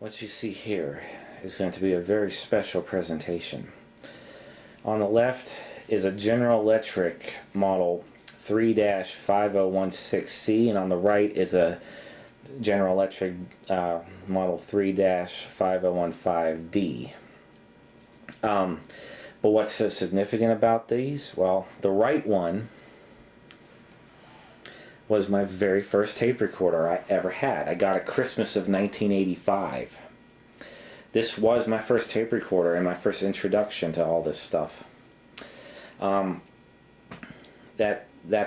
What you see here is going to be a very special presentation. On the left is a General Electric model 3-5016C, and on the right is a General Electric model 3-5015D. But what's so significant about these? Well, the right one was my very first tape recorder I ever had. I got it Christmas of 1985. This was my first tape recorder and my first introduction to all this stuff. That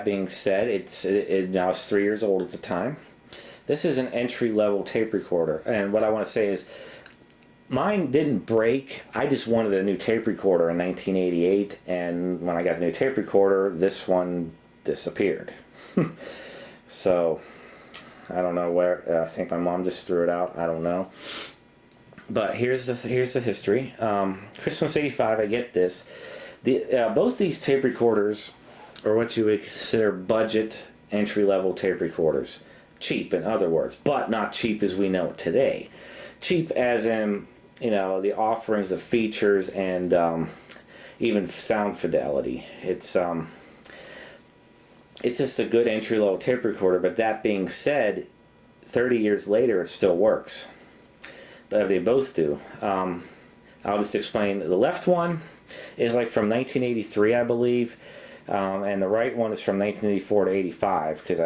being said, I was 3 years old at the time. This is an entry-level tape recorder, and what I want to say is mine didn't break. I just wanted a new tape recorder in 1988, and when I got the new tape recorder, this one disappeared. So I don't know where. I think my mom just threw it out. I don't know. But here's the history. Christmas '85, I get this. Both these tape recorders are what you would consider budget entry-level tape recorders. Cheap, in other words, but not cheap as we know it today. Cheap as in, the offerings of features and even sound fidelity. It's just a good entry-level tape recorder, but that being said, 30 years later it still works. But they both do. I'll just explain. The left one is like from 1983, I believe, and the right one is from 1984 to 85, because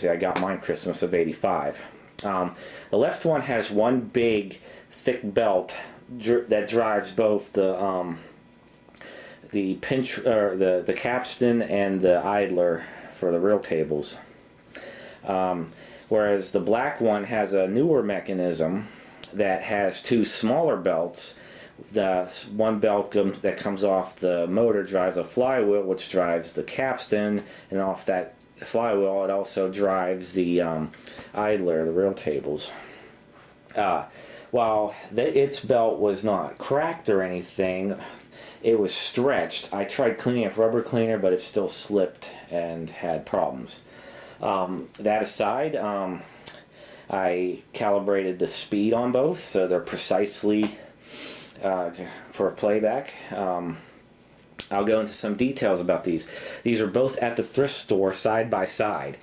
I got mine Christmas of 85. The left one has one big thick belt that drives both the pinch or the capstan and the idler for the reel tables, whereas the black one has a newer mechanism that has two smaller belts. The one belt that comes off the motor drives a flywheel, which drives the capstan, and off that flywheel it also drives the idler, the reel tables. While its belt was not cracked or anything, it was stretched. I tried cleaning it with rubber cleaner, but it still slipped and had problems. That aside, I calibrated the speed on both, so they're precisely for playback. I'll go into some details about these. These are both at the thrift store side by side.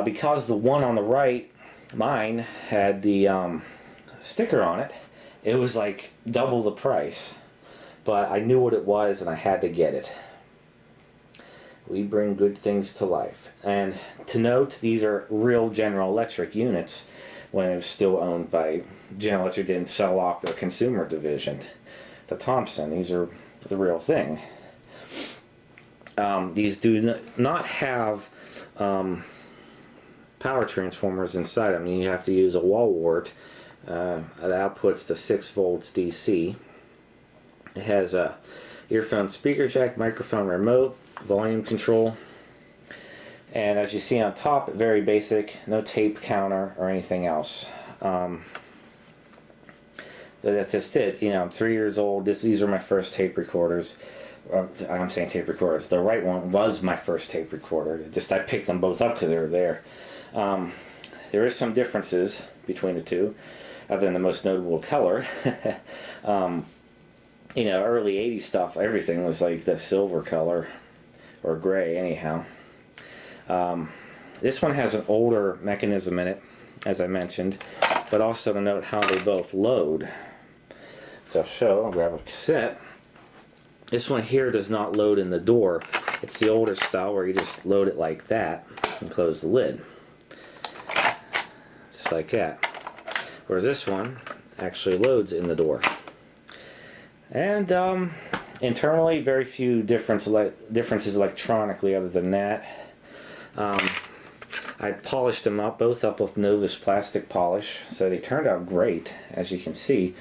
Because the one on the right, mine, had the sticker on it, it was like double the price. But I knew what it was and I had to get it. We bring good things to life. And to note, these are real General Electric units when it was still owned by General Electric. Didn't sell off their consumer division to Thompson. These are the real thing. These do not have power transformers inside them. You have to use a wall wart. It outputs to 6 volts DC. It has a earphone speaker jack, microphone remote, volume control, and as you see on top, very basic, no tape counter or anything else. That's just it. I'm 3 years old. These are my first tape recorders. I'm saying tape recorders. The right one was my first tape recorder. I picked them both up because they were there. There is some differences between the two, other than the most notable color. Early 80s stuff, everything was like the silver color, or gray anyhow. This one has an older mechanism in it, as I mentioned, but also to note how they both load. So I'll grab a cassette. This one here does not load in the door. It's the older style where you just load it like that and close the lid. Just like that. Whereas this one actually loads in the door. And internally, very few differences electronically other than that. I polished them up, both up with Novus plastic polish, so they turned out great, as you can see.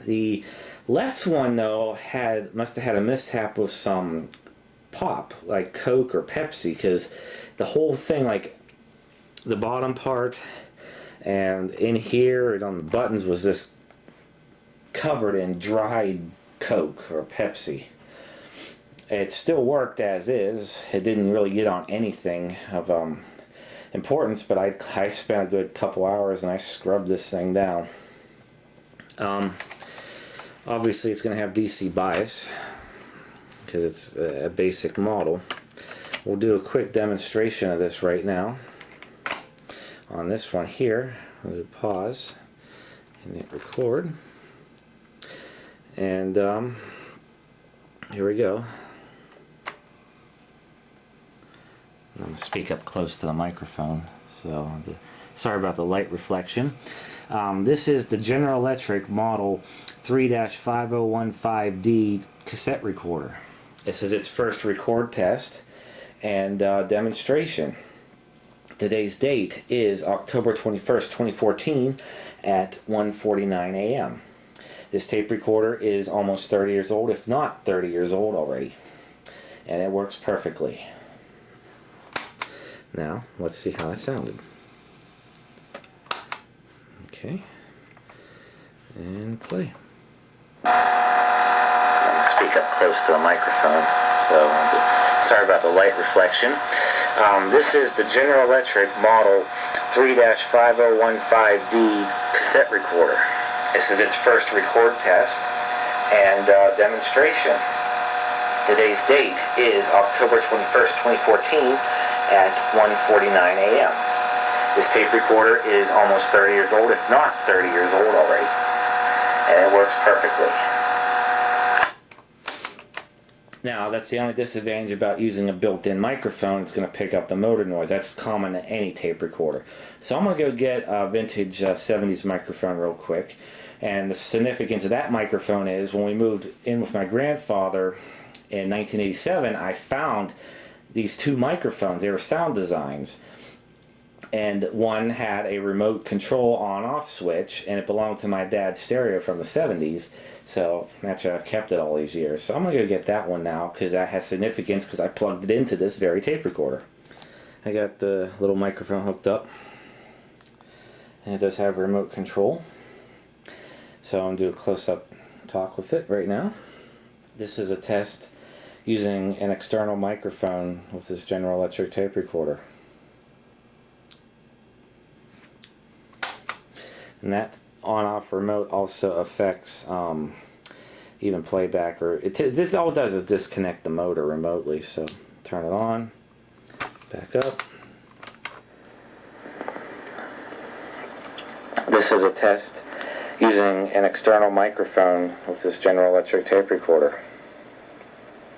The left one, though, must have had a mishap with some pop, like Coke or Pepsi, because the whole thing, like the bottom part and in here and on the buttons, was this covered in dried Coke or Pepsi. It still worked as is. It didn't really get on anything of importance, but I spent a good couple hours and I scrubbed this thing down. Obviously it's going to have DC bias because it's a basic model. We'll do a quick demonstration of this right now. On this one here, we'll do pause and hit record. And here we go. I'm going to speak up close to the microphone, so sorry about the light reflection. This is the General Electric model 3-5015D cassette recorder. This is its first record test and demonstration. Today's date is October 21st, 2014 at 1:49 a.m. This tape recorder is almost 30 years old, if not 30 years old already. And it works perfectly. Now, let's see how it sounded. Okay. And play. Speak up close to the microphone, so sorry about the light reflection. This is the General Electric model 3-5015D cassette recorder. This is its first record test and demonstration. Today's date is October 21st, 2014 at 1:49 a.m. This tape recorder is almost 30 years old, if not 30 years old already. And it works perfectly. Now, that's the only disadvantage about using a built-in microphone. It's going to pick up the motor noise. That's common to any tape recorder. So I'm going to go get a vintage 70s microphone real quick. And the significance of that microphone is when we moved in with my grandfather in 1987, I found these two microphones. They were Sound Designs. And one had a remote control on-off switch, and it belonged to my dad's stereo from the 70s. So naturally I've kept it all these years. So I'm going to go get that one now because that has significance because I plugged it into this very tape recorder. I got the little microphone hooked up. And it does have remote control. So I'm going to do a close-up talk with it right now. This is a test using an external microphone with this General Electric tape recorder. And that on-off remote also affects even playback, or this all it does is disconnect the motor remotely. So turn it on, back up. This is a test using an external microphone with this General Electric tape recorder.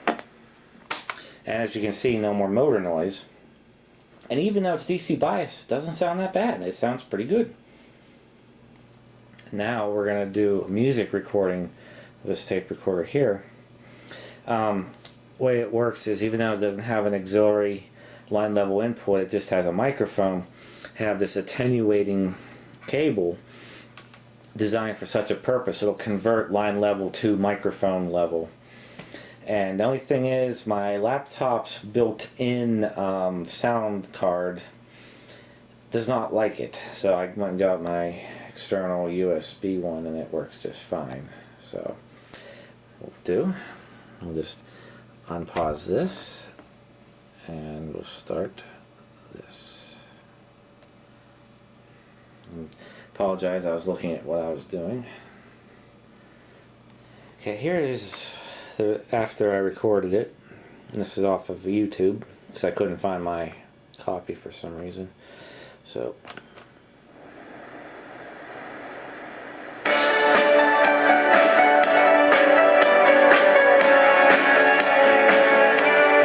And as you can see, no more motor noise. And even though it's DC bias, it doesn't sound that bad. It sounds pretty good. Now we're going to do a music recording of this tape recorder here. The way it works is, even though it doesn't have an auxiliary line level input, it just has a microphone, have this attenuating cable designed for such a purpose. It'll convert line level to microphone level. And the only thing is, my laptop's built-in sound card does not like it. So I went and got my external USB one, and it works just fine. So what we'll just unpause this, and we'll start this. Apologize, I was looking at what I was doing. Okay, here it is after I recorded it. And this is off of YouTube because I couldn't find my copy for some reason. So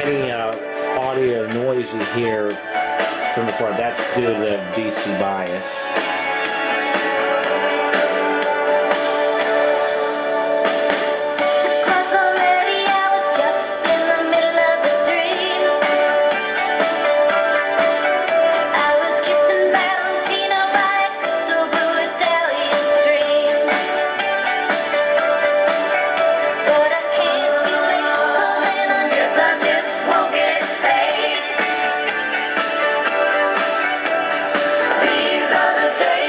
any audio noise you hear from before, that's due to the DC bias. These are the days.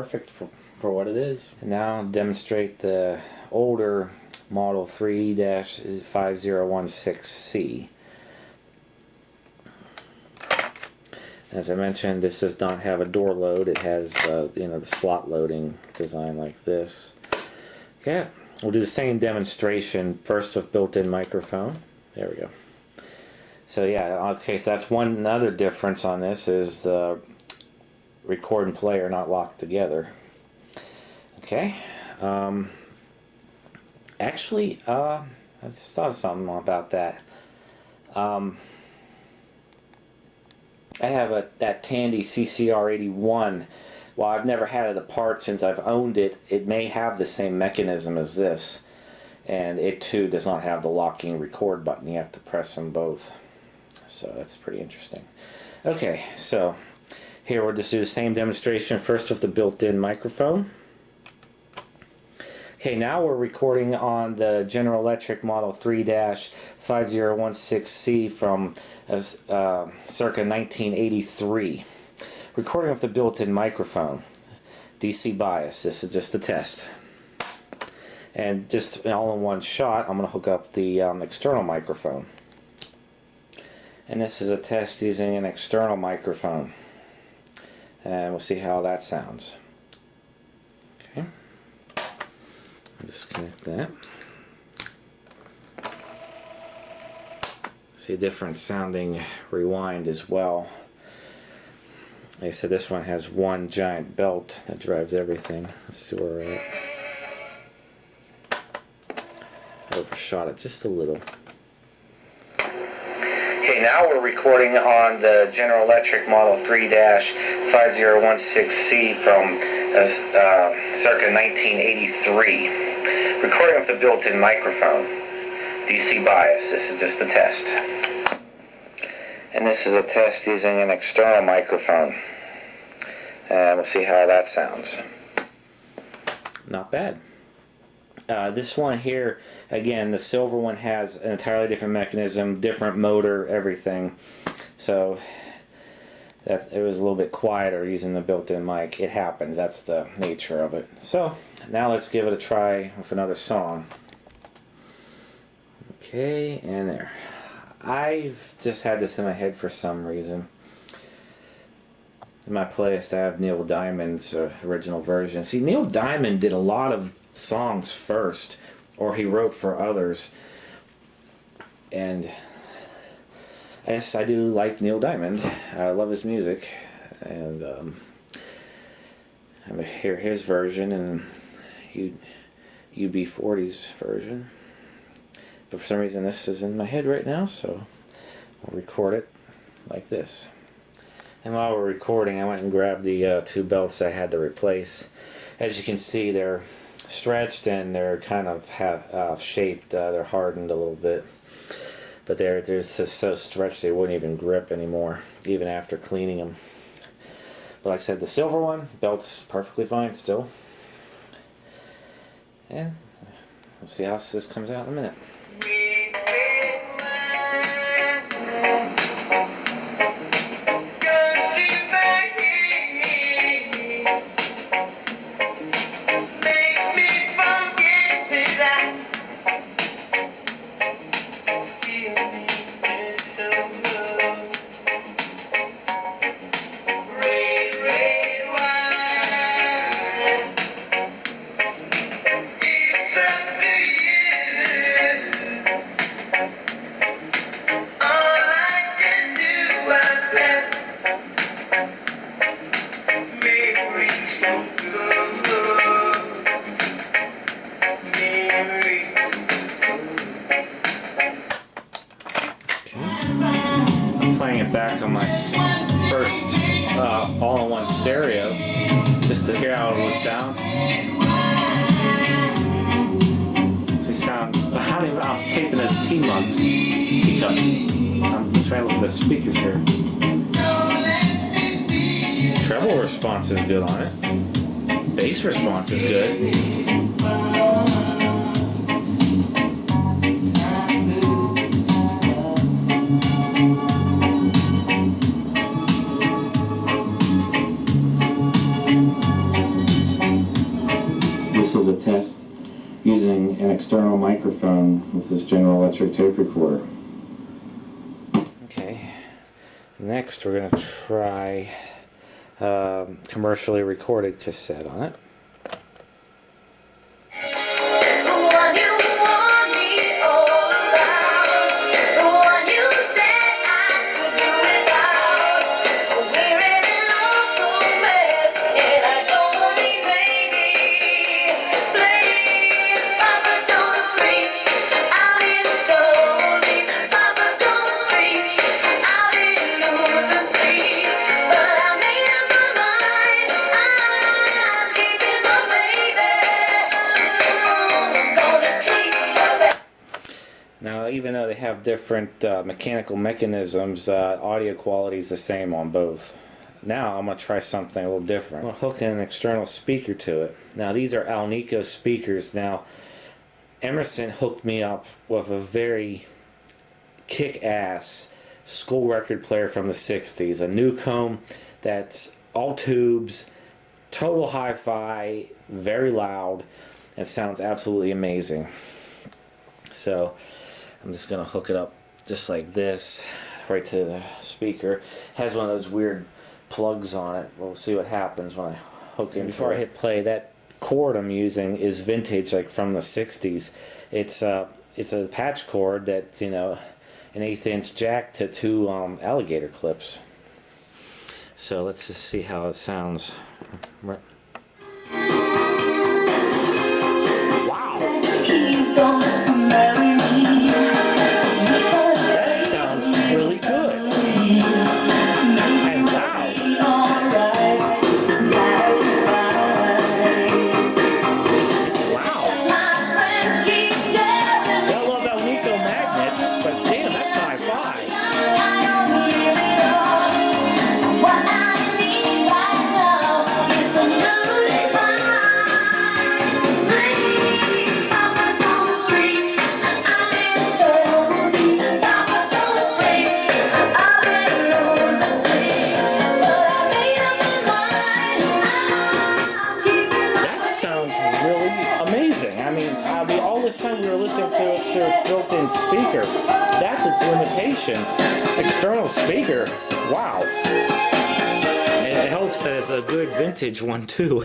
perfect for what it is. And now I'll demonstrate the older model 3-5016C. As I mentioned, this does not have a door load. It has the slot loading design like this. Okay, we'll do the same demonstration first with built-in microphone. There we go. So yeah, okay, so that's one other difference on this is the record and play are not locked together. Okay. Actually, I just thought of something about that. I have that Tandy CCR81. While I've never had it apart since I've owned it, it may have the same mechanism as this. And it too does not have the locking record button. You have to press them both. So that's pretty interesting. Okay, so here we'll just do the same demonstration first with the built-in microphone. Okay, now we're recording on the General Electric model 3-5016C from circa 1983. Recording with the built-in microphone. DC bias, this is just a test. And just all in one shot, I'm going to hook up the external microphone. And this is a test using an external microphone. And we'll see how that sounds. Okay. Disconnect that. See a different sounding rewind as well. Like I said, this one has one giant belt that drives everything. Let's see where we're at. Overshot it just a little. Okay, now we're recording on the General Electric model 3-5016C from circa 1983. Recording with the built-in microphone. DC bias, this is just a test. And this is a test using an external microphone. And we'll see how that sounds. Not bad. This one here, again, the silver one has an entirely different mechanism, different motor, everything. So it was a little bit quieter using the built-in mic. It happens. That's the nature of it. So now let's give it a try with another song. Okay, and there. I've just had this in my head for some reason. In my playlist, I have Neil Diamond's original version. See, Neil Diamond did a lot of songs first, or he wrote for others. And yes, I do like Neil Diamond. I love his music. And I'm going to hear his version and UB40's version. But for some reason this is in my head right now, so I'll record it like this. And while we're recording, I went and grabbed the two belts I had to replace. As you can see, they're stretched and they're kind of shaped. They're hardened a little bit. But they're just so stretched they wouldn't even grip anymore, even after cleaning them. But like I said, the silver one, belt's perfectly fine still. And we'll see how this comes out in a minute. Playing it back on my first all-in-one stereo just to hear how it would sound. It sounds. How do I'm taping those teacups? I'm trying to look at the speakers here. Treble response is good on it. Bass response is good. using an external microphone with this General Electric tape recorder. Okay, next we're going to try commercially recorded cassette on it. Now, even though they have different mechanical mechanisms, audio quality is the same on both. Now I'm going to try something a little different. I'm going to hook in an external speaker to it. Now these are Alnico speakers. Now Emerson hooked me up with a very kick-ass school record player from the 60s. A Newcomb that's all tubes, total hi-fi, very loud, and sounds absolutely amazing. So I'm just going to hook it up just like this, right to the speaker. It has one of those weird plugs on it. We'll see what happens when I hook it. Before I hit play, that cord I'm using is vintage, like from the 60s. It's a patch cord that's, you know, an 1/8" jack to 2 alligator clips. So let's just see how it sounds. Wow! That sounds really good. And loud. It's loud. I love Alnico magnets, but damn, that's hi-fi. Amazing. I mean, all this time we were listening to it through its built-in speaker. That's its limitation. External speaker. Wow. And it helps that it's a good vintage one too.